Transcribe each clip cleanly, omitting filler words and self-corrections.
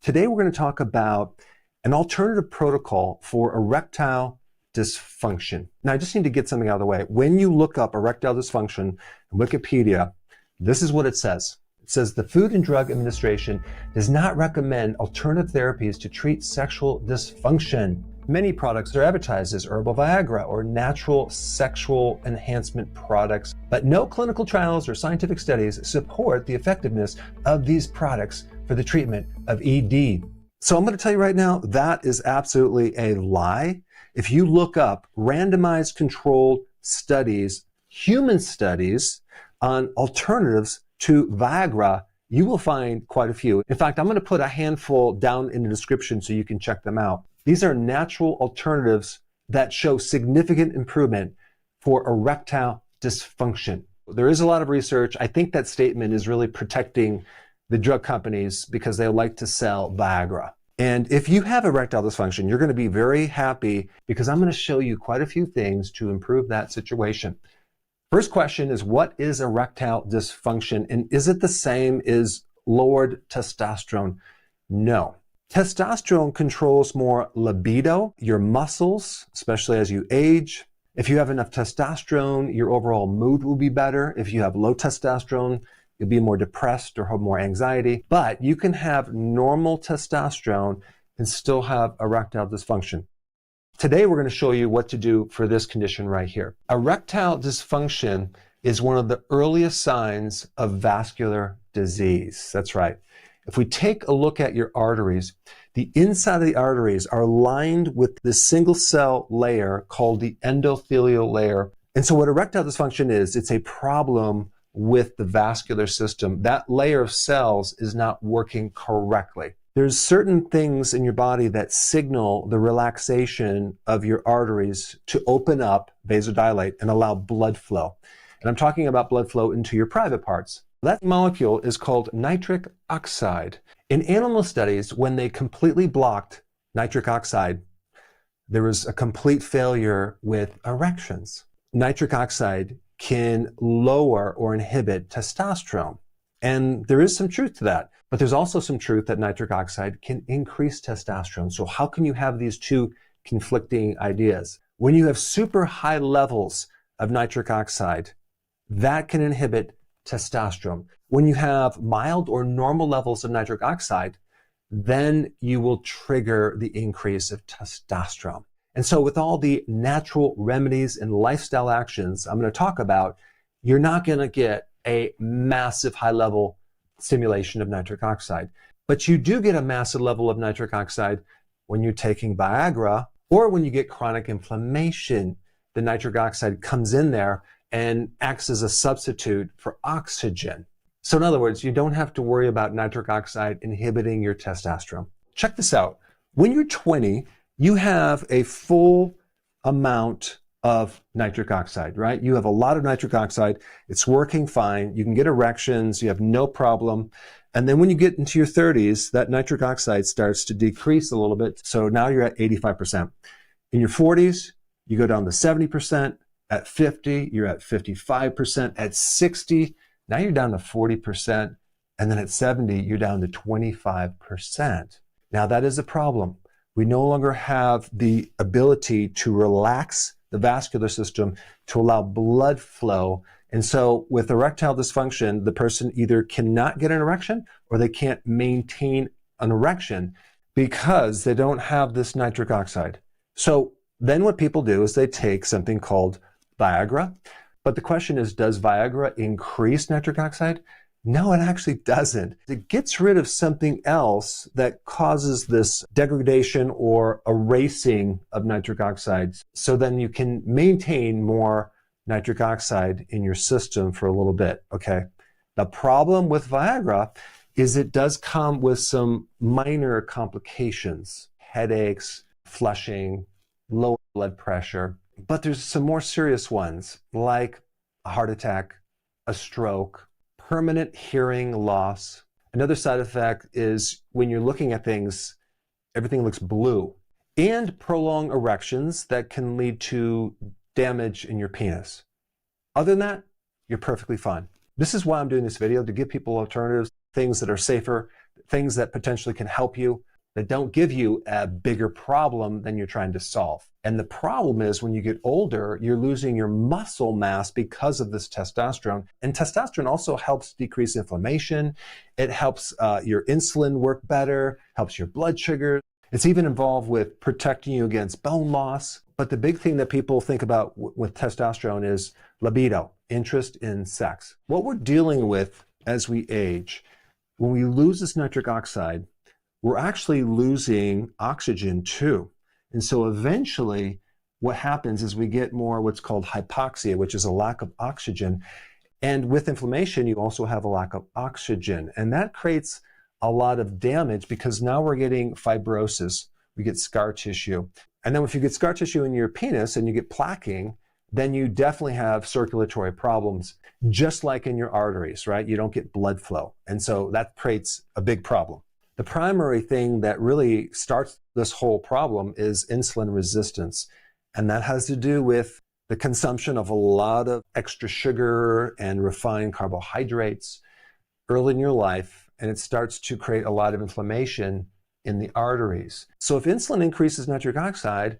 Today we're going to talk about an alternative protocol for erectile dysfunction. Now I just need to get something out of the way. When you look up erectile dysfunction in Wikipedia, this is what it says. It says the Food and Drug Administration does not recommend alternative therapies to treat sexual dysfunction. Many products are advertised as herbal Viagra or natural sexual enhancement products, but no clinical trials or scientific studies support the effectiveness of these products for the treatment of ED. So I'm going to tell you right now, that is absolutely a lie. If you look up randomized controlled studies, human studies on alternatives to Viagra, you will find quite a few. In fact, I'm going to put a handful down in the description so you can check them out. These are natural alternatives that show significant improvement for erectile dysfunction. There is a lot of research. I think that statement is really protecting the drug companies because they like to sell Viagra. And if you have erectile dysfunction, you're going to be very happy because I'm going to show you quite a few things to improve that situation. First question is, what is erectile dysfunction? And is it the same as lowered testosterone? No. Testosterone controls more libido, your muscles, especially as you age. If you have enough testosterone, your overall mood will be better. If you have low testosterone, you'll be more depressed or have more anxiety. But you can have normal testosterone and still have erectile dysfunction. Today, we're going to show you what to do for this condition right here. Erectile dysfunction is one of the earliest signs of vascular disease. That's right. If we take a look at your arteries, the inside of the arteries are lined with this single cell layer called the endothelial layer. And so what erectile dysfunction is, it's a problem with the vascular system. That layer of cells is not working correctly. There's certain things in your body that signal the relaxation of your arteries to open up, vasodilate, and allow blood flow. And I'm talking about blood flow into your private parts. That molecule is called nitric oxide. In animal studies, when they completely blocked nitric oxide, there was a complete failure with erections. Nitric oxide can lower or inhibit testosterone. And there is some truth to that. But there's also some truth that nitric oxide can increase testosterone. So how can you have these two conflicting ideas? When you have super high levels of nitric oxide, that can inhibit testosterone. When you have mild or normal levels of nitric oxide, then you will trigger the increase of testosterone. And so with all the natural remedies and lifestyle actions I'm going to talk about, you're not going to get a massive high level stimulation of nitric oxide. But you do get a massive level of nitric oxide when you're taking Viagra or when you get chronic inflammation. The nitric oxide comes in there and acts as a substitute for oxygen. So in other words, you don't have to worry about nitric oxide inhibiting your testosterone. Check this out. When you're 20, you have a full amount of nitric oxide, right? You have a lot of nitric oxide. It's working fine. You can get erections. You have no problem. And then when you get into your 30s, that nitric oxide starts to decrease a little bit. So now you're at 85%. In your 40s, you go down to 70%. At 50, you're at 55%. At 60, now you're down to 40%. And then at 70, you're down to 25%. Now that is a problem. We no longer have the ability to relax the vascular system to allow blood flow. And so with erectile dysfunction, the person either cannot get an erection or they can't maintain an erection because they don't have this nitric oxide. So then what people do is they take something called Viagra. But the question is, does Viagra increase nitric oxide? No, it actually doesn't. It gets rid of something else that causes this degradation or erasing of nitric oxide. So then you can maintain more nitric oxide in your system for a little bit, okay? The problem with Viagra is it does come with some minor complications, headaches, flushing, low blood pressure. But there's some more serious ones like a heart attack, a stroke, permanent hearing loss. Another side effect is when you're looking at things, everything looks blue. And prolonged erections that can lead to damage in your penis. Other than that, you're perfectly fine. This is why I'm doing this video, to give people alternatives, things that are safer things that potentially can help you that don't give you a bigger problem than you're trying to solve. And the problem is when you get older, you're losing your muscle mass because of this testosterone. And testosterone also helps decrease inflammation. It helps your insulin work better, helps your blood sugar. It's even involved with protecting you against bone loss. But the big thing that people think about with testosterone is libido, interest in sex. What we're dealing with as we age, when we lose this nitric oxide, we're actually losing oxygen too. And so eventually what happens is we get more what's called hypoxia, which is a lack of oxygen. And with inflammation, you also have a lack of oxygen. And that creates a lot of damage because now we're getting fibrosis, we get scar tissue. And then if you get scar tissue in your penis and you get plaquing, then you definitely have circulatory problems, just like in your arteries, right? You don't get blood flow. And so that creates a big problem. The primary thing that really starts this whole problem is insulin resistance. And that has to do with the consumption of a lot of extra sugar and refined carbohydrates early in your life. And it starts to create a lot of inflammation in the arteries. So if insulin increases nitric oxide,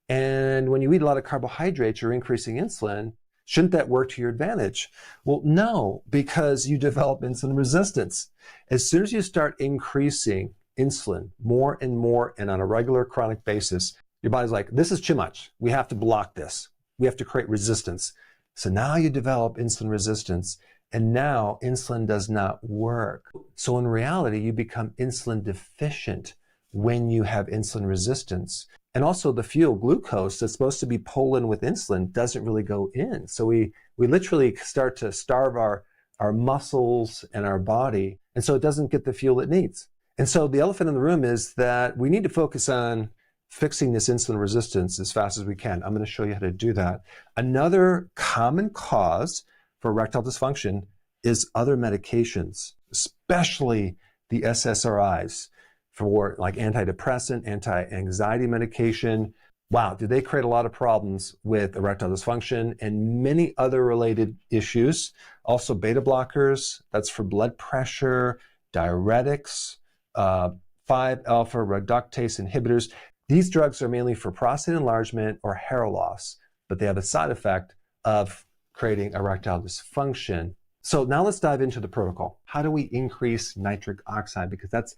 and when you eat a lot of carbohydrates, you're increasing insulin, shouldn't that work to your advantage? Well, no, because you develop insulin resistance. As soon as you start increasing insulin more and more and on a regular chronic basis, your body's like, this is too much. We have to block this. We have to create resistance. So now you develop insulin resistance, and now insulin does not work. So in reality, you become insulin deficient when you have insulin resistance. And also the fuel, glucose, that's supposed to be pulled in with insulin doesn't really go in. So we literally start to starve our muscles and our body. And so it doesn't get the fuel it needs. And so the elephant in the room is that we need to focus on fixing this insulin resistance as fast as we can. I'm going to show you how to do that. Another common cause for erectile dysfunction is other medications, especially the SSRIs. For like antidepressant, anti-anxiety medication. Wow, do they create a lot of problems with erectile dysfunction and many other related issues. Also beta blockers, that's for blood pressure, diuretics, 5-alpha reductase inhibitors. These drugs are mainly for prostate enlargement or hair loss, but they have a side effect of creating erectile dysfunction. So now let's dive into the protocol. How do we increase nitric oxide? Because that's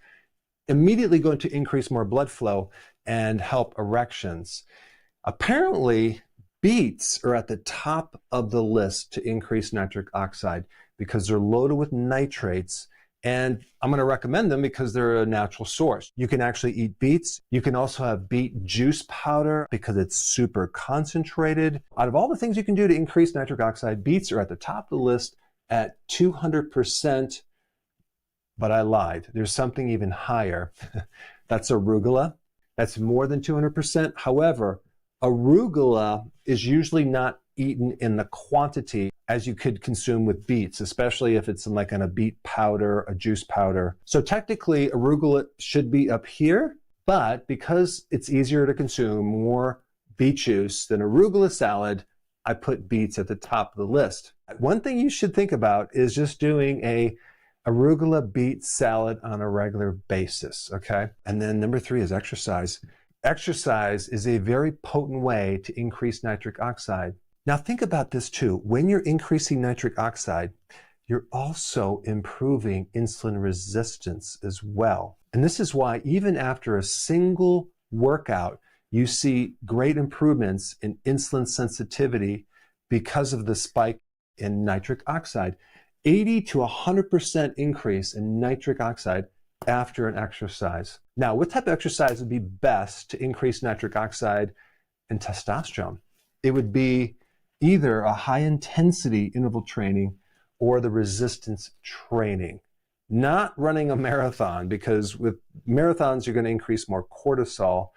immediately going to increase more blood flow and help erections. Apparently, beets are at the top of the list to increase nitric oxide because they're loaded with nitrates, and I'm going to recommend them because they're a natural source. You can actually eat beets. You can also have beet juice powder because it's super concentrated. Out of all the things you can do to increase nitric oxide, beets are at the top of the list at 200%. But I lied. There's something even higher. That's arugula. That's more than 200%. However, arugula is usually not eaten in the quantity as you could consume with beets, especially if it's like in a beet powder, a juice powder. So technically, arugula should be up here, but because it's easier to consume more beet juice than arugula salad, I put beets at the top of the list. One thing you should think about is just doing a arugula beet salad on a regular basis, okay? And then number 3 is exercise. Exercise is a very potent way to increase nitric oxide. Now think about this too. When you're increasing nitric oxide, you're also improving insulin resistance as well. And this is why even after a single workout, you see great improvements in insulin sensitivity because of the spike in nitric oxide. 80 to 100% increase in nitric oxide after an exercise. Now, what type of exercise would be best to increase nitric oxide and testosterone? It would be either a high intensity interval training or the resistance training. Not running a marathon, because with marathons, you're going to increase more cortisol,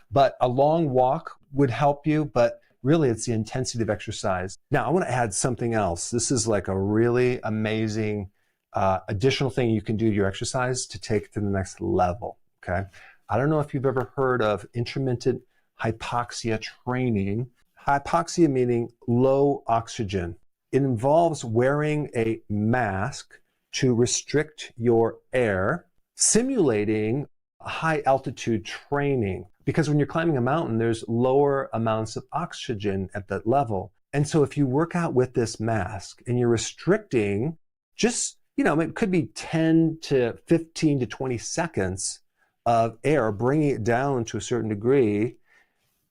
but a long walk would help you, but really, it's the intensity of exercise. Now, I want to add something else. This is like a really amazing additional thing you can do to your exercise to take it to the next level, okay? I don't know if you've ever heard of intermittent hypoxia training. Hypoxia meaning low oxygen. It involves wearing a mask to restrict your air simulating high altitude training. Because when you're climbing a mountain, there's lower amounts of oxygen at that level. And so if you work out with this mask and you're restricting just, it could be 10 to 15 to 20 seconds of air, bringing it down to a certain degree,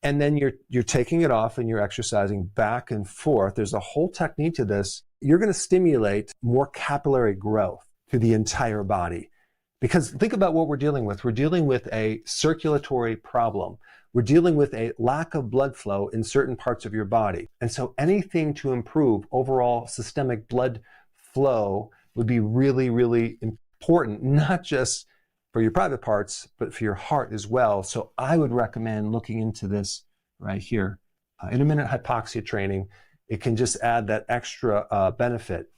and then you're taking it off and you're exercising back and forth. There's a whole technique to this. You're going to stimulate more capillary growth to the entire body. Because think about what we're dealing with. We're dealing with a circulatory problem. We're dealing with a lack of blood flow in certain parts of your body. And so anything to improve overall systemic blood flow would be really, really important, not just for your private parts, but for your heart as well. So I would recommend looking into this right here. Intermittent hypoxia training. It can just add that extra benefit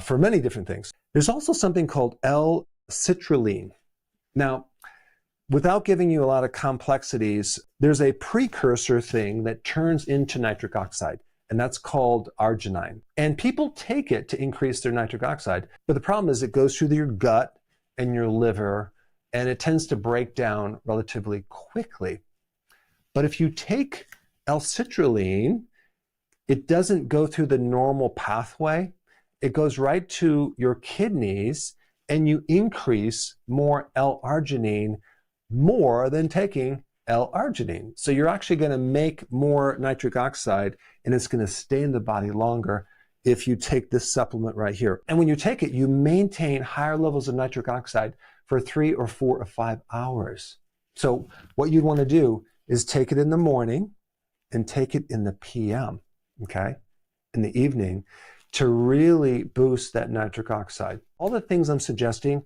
for many different things. There's also something called L-citrulline. Now, without giving you a lot of complexities, there's a precursor thing that turns into nitric oxide, and that's called arginine. And people take it to increase their nitric oxide, but the problem is it goes through your gut and your liver, and it tends to break down relatively quickly. But if you take L-citrulline, it doesn't go through the normal pathway. It goes right to your kidneys, and you increase more L-arginine more than taking L-arginine. So you're actually going to make more nitric oxide, and it's going to stay in the body longer if you take this supplement right here. And when you take it, you maintain higher levels of nitric oxide for 3 or 4 or 5 hours. So what you'd want to do is take it in the morning and take it in the PM, okay, in the evening, to really boost that nitric oxide. All the things I'm suggesting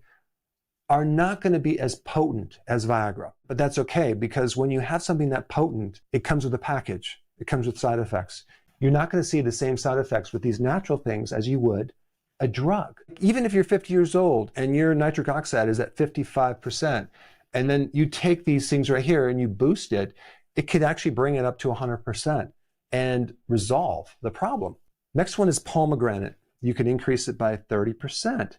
are not going to be as potent as Viagra, but that's okay, because when you have something that potent, it comes with a package. It comes with side effects. You're not going to see the same side effects with these natural things as you would a drug. Even if you're 50 years old and your nitric oxide is at 55%, and then you take these things right here and you boost it, it could actually bring it up to 100% and resolve the problem. Next one is pomegranate. You can increase it by 30%.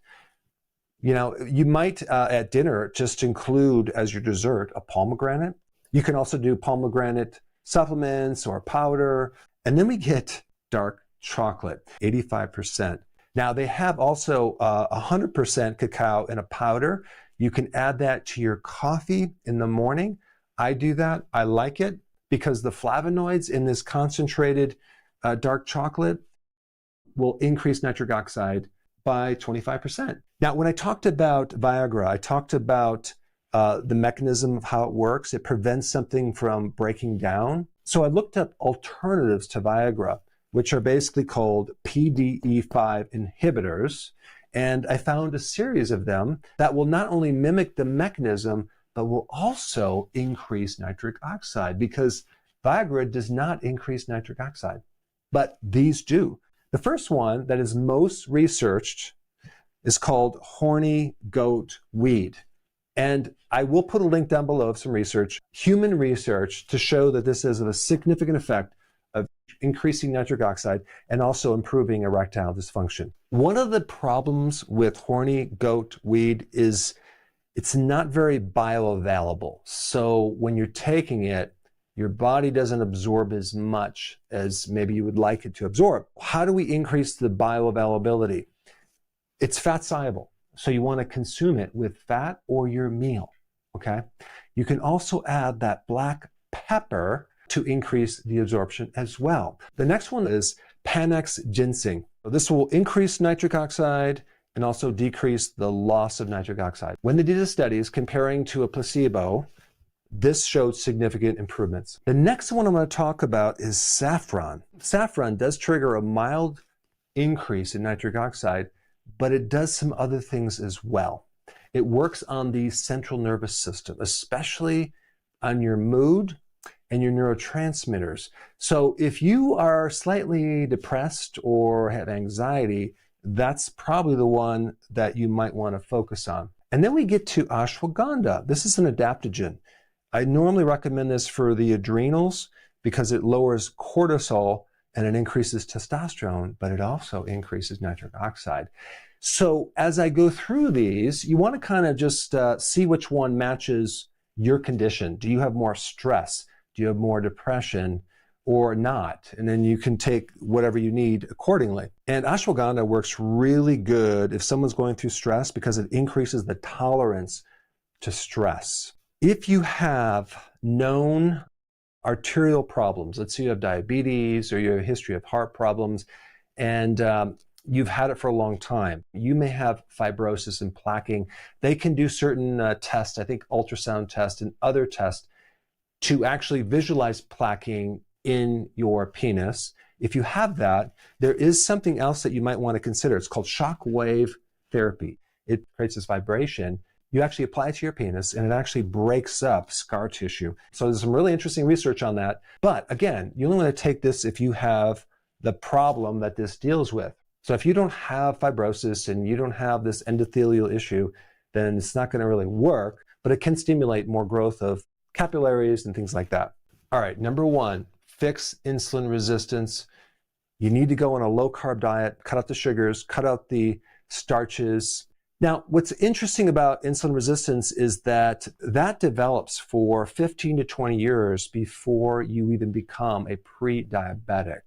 You might at dinner just include as your dessert a pomegranate. You can also do pomegranate supplements or powder. And then we get dark chocolate, 85%. Now they have also 100% cacao in a powder. You can add that to your coffee in the morning. I do that. I like it because the flavonoids in this concentrated dark chocolate will increase nitric oxide by 25%. Now, when I talked about Viagra, I talked about the mechanism of how it works. It prevents something from breaking down. So I looked up alternatives to Viagra, which are basically called PDE5 inhibitors. And I found a series of them that will not only mimic the mechanism, but will also increase nitric oxide, because Viagra does not increase nitric oxide, but these do. The first one that is most researched is called horny goat weed. And I will put a link down below of some research, human research, to show that this has a significant effect of increasing nitric oxide and also improving erectile dysfunction. One of the problems with horny goat weed is it's not very bioavailable. So when you're taking it, your body doesn't absorb as much as maybe you would like it to absorb. How do we increase the bioavailability? It's fat soluble. So you want to consume it with fat or your meal, okay? You can also add that black pepper to increase the absorption as well. The next one is Panax ginseng. So this will increase nitric oxide and also decrease the loss of nitric oxide. When they did the studies comparing to a placebo, this showed significant improvements. The next one I'm going to talk about is saffron. Saffron does trigger a mild increase in nitric oxide, but it does some other things as well. It works on the central nervous system, especially on your mood and your neurotransmitters. So if you are slightly depressed or have anxiety, that's probably the one that you might want to focus on. And then we get to ashwagandha. This is an adaptogen. I normally recommend this for the adrenals because it lowers cortisol and it increases testosterone, but it also increases nitric oxide. So as I go through these, you want to kind of just see which one matches your condition. Do you have more stress? Do you have more depression or not? And then you can take whatever you need accordingly. And ashwagandha works really good if someone's going through stress because it increases the tolerance to stress. If you have known arterial problems, let's say you have diabetes or you have a history of heart problems, and you've had it for a long time. You may have fibrosis and plaquing. They can do certain tests, I think ultrasound tests and other tests, to actually visualize plaquing in your penis. If you have that, there is something else that you might want to consider. It's called shock wave therapy. It creates this vibration. You actually apply it to your penis and it actually breaks up scar tissue. So there's some really interesting research on that. But again, you only want to take this if you have the problem that this deals with. So if you don't have fibrosis and you don't have this endothelial issue, then it's not going to really work, but it can stimulate more growth of capillaries and things like that. All right, number one, fix insulin resistance. You need to go on a low-carb diet, cut out the sugars, cut out the starches. Now, what's interesting about insulin resistance is that that develops for 15 to 20 years before you even become a pre-diabetic.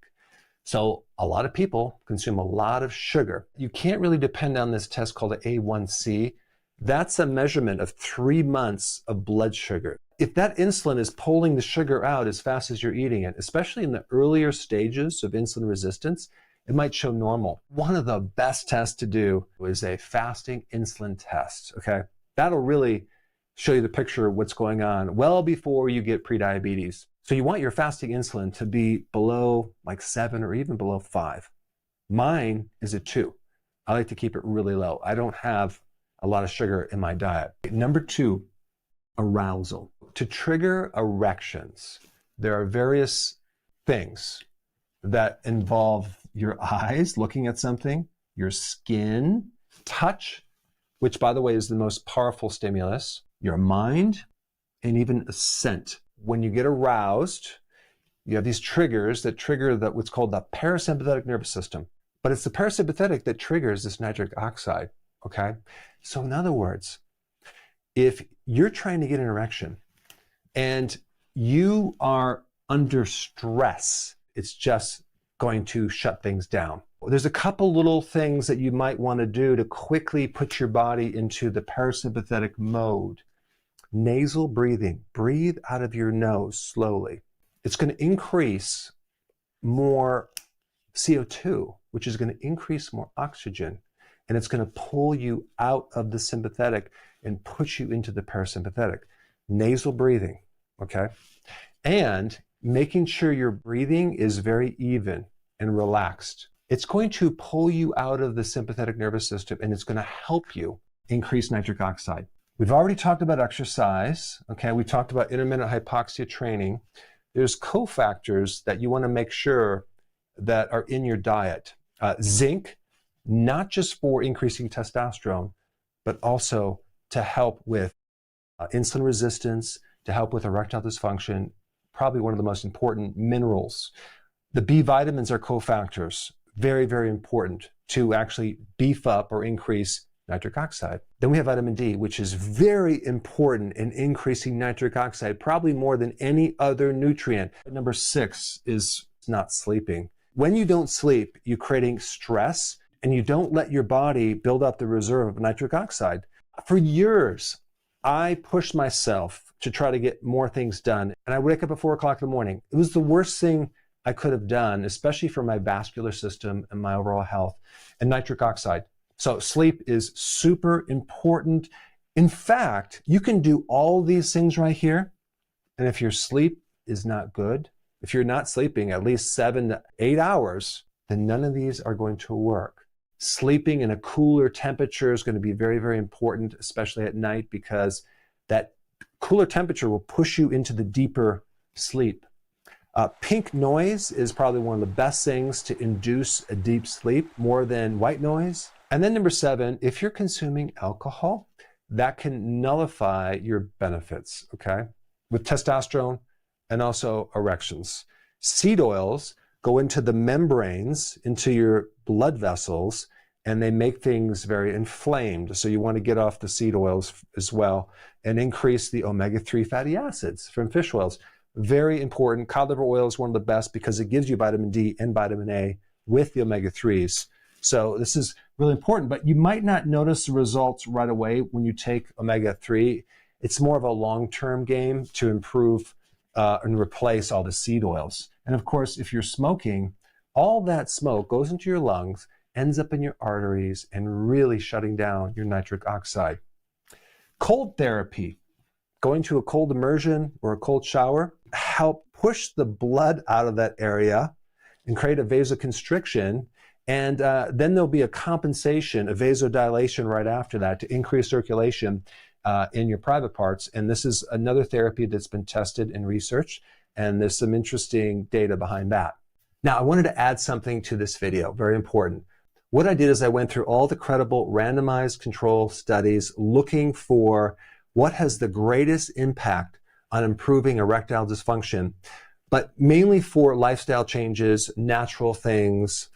So a lot of people consume a lot of sugar. You can't really depend on this test called the A1C. That's a measurement of 3 months of blood sugar. If that insulin is pulling the sugar out as fast as you're eating it, especially in the earlier stages of insulin resistance, it might show normal. One of the best tests to do is a fasting insulin test, okay? That'll really show you the picture of what's going on well before you get prediabetes. So you want your fasting insulin to be below like 7 or even below 5. Mine is at 2. I like to keep it really low. I don't have a lot of sugar in my diet. Number 2, arousal. To trigger erections, there are various things that involve your eyes looking at something, your skin, touch, which by the way is the most powerful stimulus, your mind, and even a scent. When you get aroused, you have these triggers that trigger what's called the parasympathetic nervous system. But it's the parasympathetic that triggers this nitric oxide, okay? So in other words, if you're trying to get an erection and you are under stress, it's just going to shut things down. There's a couple little things that you might want to do to quickly put your body into the parasympathetic mode. Nasal breathing. Breathe out of your nose slowly. It's going to increase more CO2, which is going to increase more oxygen, and it's going to pull you out of the sympathetic and put you into the parasympathetic. Nasal breathing, okay? And making sure your breathing is very even and relaxed. It's going to pull you out of the sympathetic nervous system and it's going to help you increase nitric oxide. We've already talked about exercise, okay? We talked about intermittent hypoxia training. There's cofactors that you want to make sure that are in your diet. Zinc, not just for increasing testosterone, but also to help with insulin resistance, to help with erectile dysfunction, probably one of the most important minerals. The B vitamins are cofactors, very, very important to actually beef up or increase nitric oxide. Then we have vitamin D, which is very important in increasing nitric oxide, probably more than any other nutrient. Number 6 is not sleeping. When you don't sleep, you're creating stress and you don't let your body build up the reserve of nitric oxide. For years, I pushed myself to try to get more things done. And I would wake up at 4 o'clock in the morning. It was the worst thing I could have done, especially for my vascular system and my overall health, and nitric oxide. So sleep is super important. In fact, you can do all these things right here. And if your sleep is not good, if you're not sleeping at least 7 to 8 hours, then none of these are going to work. Sleeping in a cooler temperature is going to be very, very important, especially at night, because that cooler temperature will push you into the deeper sleep. Pink noise is probably one of the best things to induce a deep sleep, more than white noise. And then number 7, if you're consuming alcohol, that can nullify your benefits, okay? With testosterone and also erections. Seed oils go into the membranes, into your blood vessels, and they make things very inflamed. So you want to get off the seed oils as well and increase the omega-3 fatty acids from fish oils. Very important. Cod liver oil is one of the best because it gives you vitamin D and vitamin A with the omega-3s. So this is really important, but you might not notice the results right away when you take omega-3. It's more of a long-term game to improve and replace all the seed oils. And of course, if you're smoking, all that smoke goes into your lungs, ends up in your arteries, and really shutting down your nitric oxide. Cold therapy, going to a cold immersion or a cold shower, help push the blood out of that area and create a vasoconstriction. And then there'll be a compensation, a vasodilation right after that to increase circulation in your private parts. And this is another therapy that's been tested and researched, and there's some interesting data behind that. Now, I wanted to add something to this video, very important. What I did is I went through all the credible randomized control studies looking for what has the greatest impact on improving erectile dysfunction, but mainly for lifestyle changes, natural things,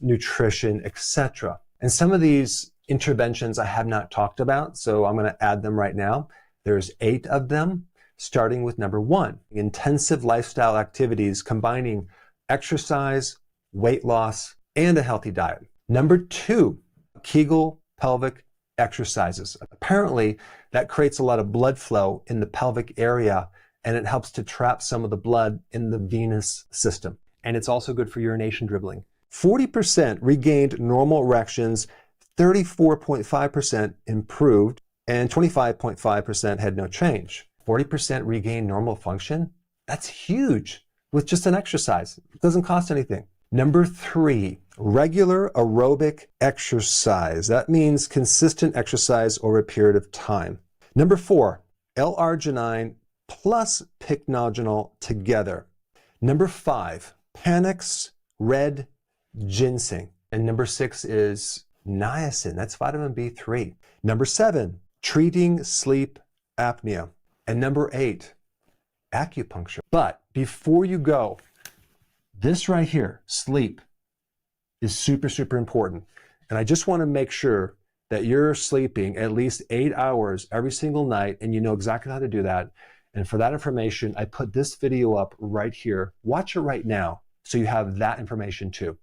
nutrition, etc. And some of these interventions I have not talked about, so I'm going to add them right now. There's 8 of them, starting with number 1, intensive lifestyle activities combining exercise, weight loss, and a healthy diet. Number 2, Kegel pelvic exercises. Apparently, that creates a lot of blood flow in the pelvic area, and it helps to trap some of the blood in the venous system. And it's also good for urination dribbling. 40% regained normal erections, 34.5% improved, and 25.5% had no change. 40% regained normal function? That's huge with just an exercise. It doesn't cost anything. Number 3, regular aerobic exercise. That means consistent exercise over a period of time. Number 4, L-arginine plus Pycnogenol together. Number 5, Panax red ginseng. And number 6 is niacin. That's vitamin B3. Number 7, treating sleep apnea. And number 8, acupuncture. But before you go, this right here, sleep, is super, super important. And I just want to make sure that you're sleeping at least 8 hours every single night, and you know exactly how to do that. And for that information, I put this video up right here. Watch it right now so you have that information too.